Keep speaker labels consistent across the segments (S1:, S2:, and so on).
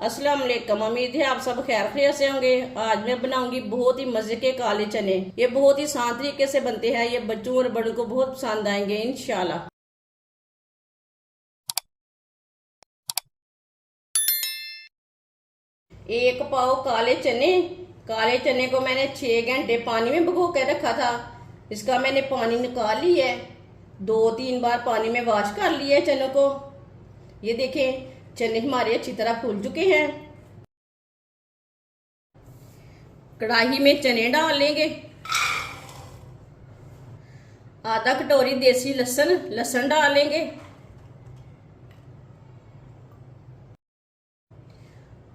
S1: अस्सलाम वालेकुम। उम्मीद है आप सब खैर खैरियत से होंगे। आज मैं बनाऊंगी बहुत ही मजे के काले चने। ये बहुत ही आसान तरीके से बनते हैं। ये बच्चों और बड़ों को बहुत पसंद आएंगे इंशाल्लाह। एक पाव काले चने। काले चने को मैंने 6 घंटे पानी में भिगो के रखा था। इसका मैंने पानी निकाल लिया है। 2-3 बार पानी में वॉश कर लिया है चनों को। ये देखें, चने हमारे अच्छी तरह फूल चुके हैं। कढ़ाई में चने डाल लेंगे। आधा कटोरी देसी लहसुन डाल लेंगे।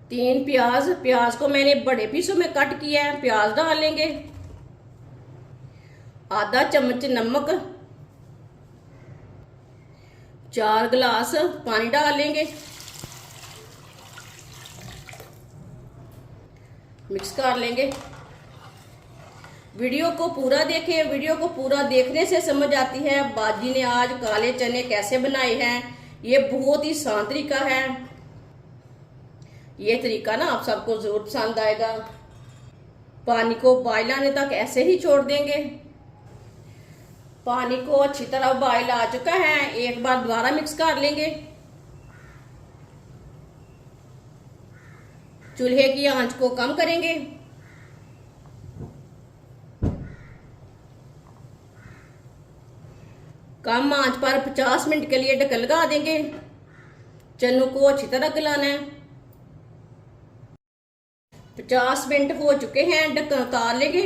S1: तीन प्याज को मैंने बड़े पीसों में कट किया है। प्याज डाल लेंगे। आधा चम्मच नमक। 4 गिलास पानी डाल लेंगे। मिक्स कर लेंगे। वीडियो को पूरा देखें। वीडियो को पूरा देखने से समझ आती है बाजी ने आज काले चने कैसे बनाए हैं। ये बहुत ही आसान तरीका है। ये तरीका ना आप सबको जरूर पसंद आएगा। पानी को बॉयल आने तक ऐसे ही छोड़ देंगे। पानी को अच्छी तरह बॉयल आ चुका है। एक बार दोबारा मिक्स कर लेंगे। चूल्हे की आंच को कम करेंगे। कम आंच पर 50 मिनट के लिए ढक्कन लगा देंगे। चनों को अच्छी तरह गलाना है। 50 मिनट हो चुके हैं। ढक्कन उतार लेंगे।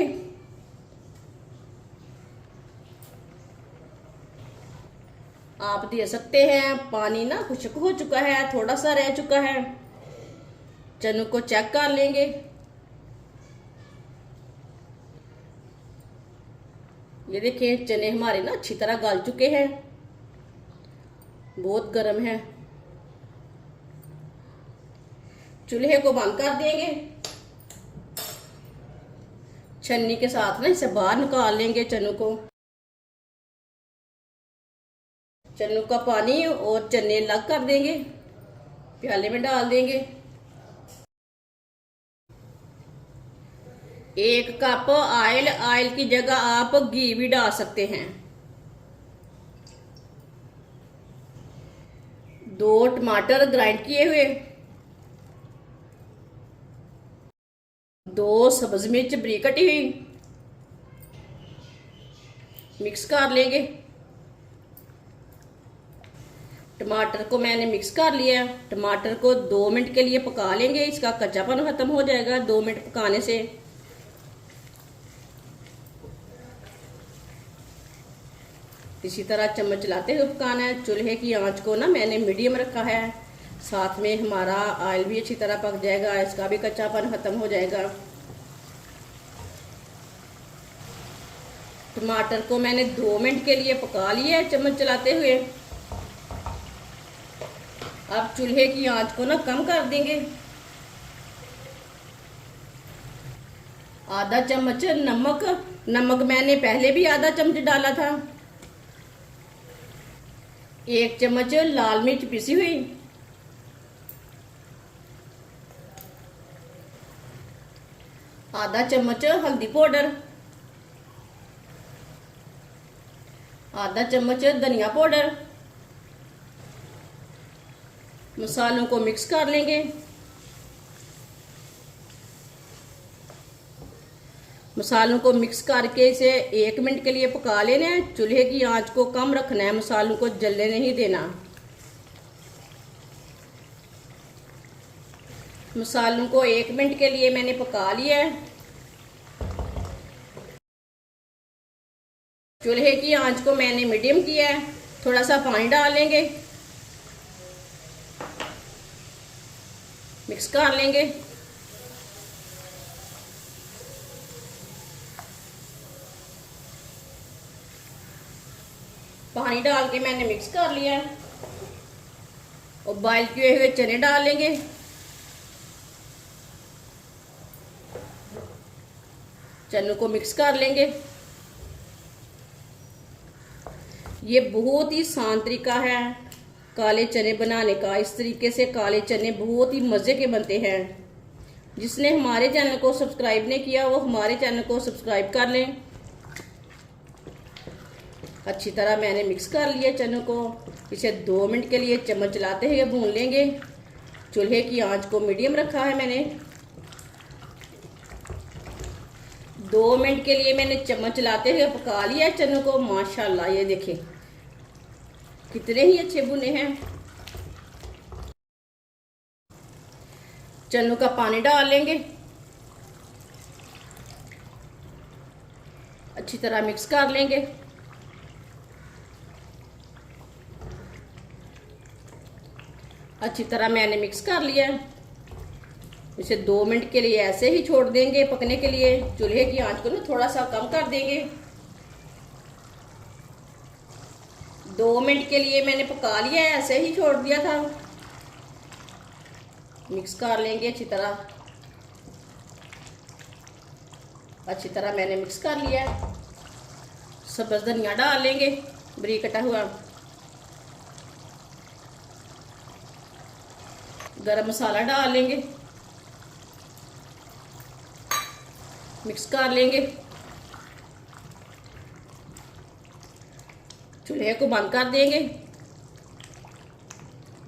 S1: आप दे सकते हैं पानी ना खुश्क हो चुका है, थोड़ा सा रह चुका है। चनों को चेक कर लेंगे। ये देखिए, चने हमारे ना अच्छी तरह गल चुके हैं। बहुत गर्म है। चूल्हे को बंद कर देंगे। छन्नी के साथ ना इसे बाहर निकाल लेंगे। चनों का पानी और चने अलग कर देंगे। प्याले में डाल देंगे। 1 कप ऑयल की जगह आप घी भी डाल सकते हैं। 2 टमाटर ग्राइंड किए हुए। 2 सब्ज मिर्च बारीक कटी हुई। मिक्स कर लेंगे। टमाटर को मैंने मिक्स कर लिया। टमाटर को 2 मिनट के लिए पका लेंगे। इसका कच्चापन खत्म हो जाएगा 2 मिनट पकाने से। इसी तरह चम्मच चलाते हुए पकाना है। चूल्हे की आंच को ना मैंने मीडियम रखा है। साथ में हमारा ऑयल भी अच्छी तरह पक जाएगा। इसका भी कच्चापन खत्म हो जाएगा। टमाटर को मैंने 2 मिनट के लिए पका लिया है चम्मच चलाते हुए। अब चूल्हे की आंच को ना कम कर देंगे। आधा चम्मच नमक मैंने पहले भी आधा चम्मच डाला था। 1 चम्मच लाल मिर्च पिसी हुई। आधा चम्मच हल्दी पाउडर। आधा चम्मच धनिया पाउडर। मसालों को मिक्स कर लेंगे। मसालों को मिक्स करके इसे 1 मिनट के लिए पका लेना है। चूल्हे की आंच को कम रखना है। मसालों को जलने नहीं देना। मसालों को 1 मिनट के लिए मैंने पका लिया है। चूल्हे की आंच को मैंने मीडियम किया है। थोड़ा सा पानी डाल लेंगे। मिक्स कर लेंगे। पानी डाल के मैंने मिक्स कर लिया है। और बॉयल किए हुए चने डाल लेंगे। चनों को मिक्स कर लेंगे। ये बहुत ही आसान तरीका है। काले चने बनाने का। इस तरीके से काले चने बहुत ही मज़े के बनते हैं। जिसने हमारे चैनल को सब्सक्राइब नहीं किया वो हमारे चैनल को सब्सक्राइब कर लें। अच्छी तरह मैंने मिक्स कर लिया चनों को। इसे 2 मिनट के लिए चम्मच चलाते हुए भून लेंगे। चूल्हे की आंच को मीडियम रखा है मैंने। 2 मिनट के लिए मैंने चम्मच चलाते हुए पका लिया है चनों को। माशाल्लाह ये देखें कितने ही अच्छे बुने हैं। चनों का पानी डाल लेंगे। अच्छी तरह मिक्स कर लेंगे। अच्छी तरह मैंने मिक्स कर लिया है। इसे 2 मिनट के लिए ऐसे ही छोड़ देंगे पकने के लिए। चूल्हे की आंच को ना थोड़ा सा कम कर देंगे। 2 मिनट के लिए मैंने पका लिया है, ऐसे ही छोड़ दिया था। मिक्स कर लेंगे अच्छी तरह। अच्छी तरह मैंने मिक्स कर लिया है। सब्ज़ धनिया डाल लेंगे बारीक कटा हुआ। गरम मसाला डाल लेंगे। मिक्स कर लेंगे। चूल्हे को बंद कर देंगे।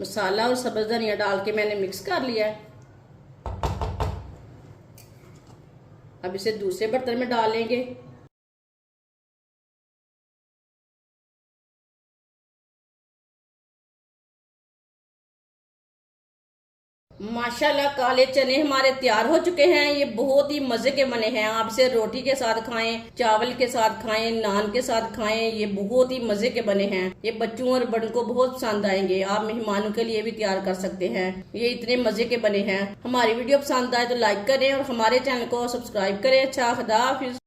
S1: मसाला और सब्ज़ धनिया डाल के मैंने मिक्स कर लिया है। अब इसे दूसरे बर्तन में डाल लेंगे। माशाल्लाह काले चने हमारे तैयार हो चुके हैं। ये बहुत ही मज़े के बने हैं। आप इसे रोटी के साथ खाएं, चावल के साथ खाएं, नान के साथ खाएं। ये बहुत ही मज़े के बने हैं। ये बच्चों और बड़ों को बहुत पसंद आएंगे। आप मेहमानों के लिए भी तैयार कर सकते हैं। ये इतने मज़े के बने हैं। हमारी वीडियो पसंद आए तो लाइक करें और हमारे चैनल को सब्सक्राइब करें। अच्छा, खुदा हाफिज़।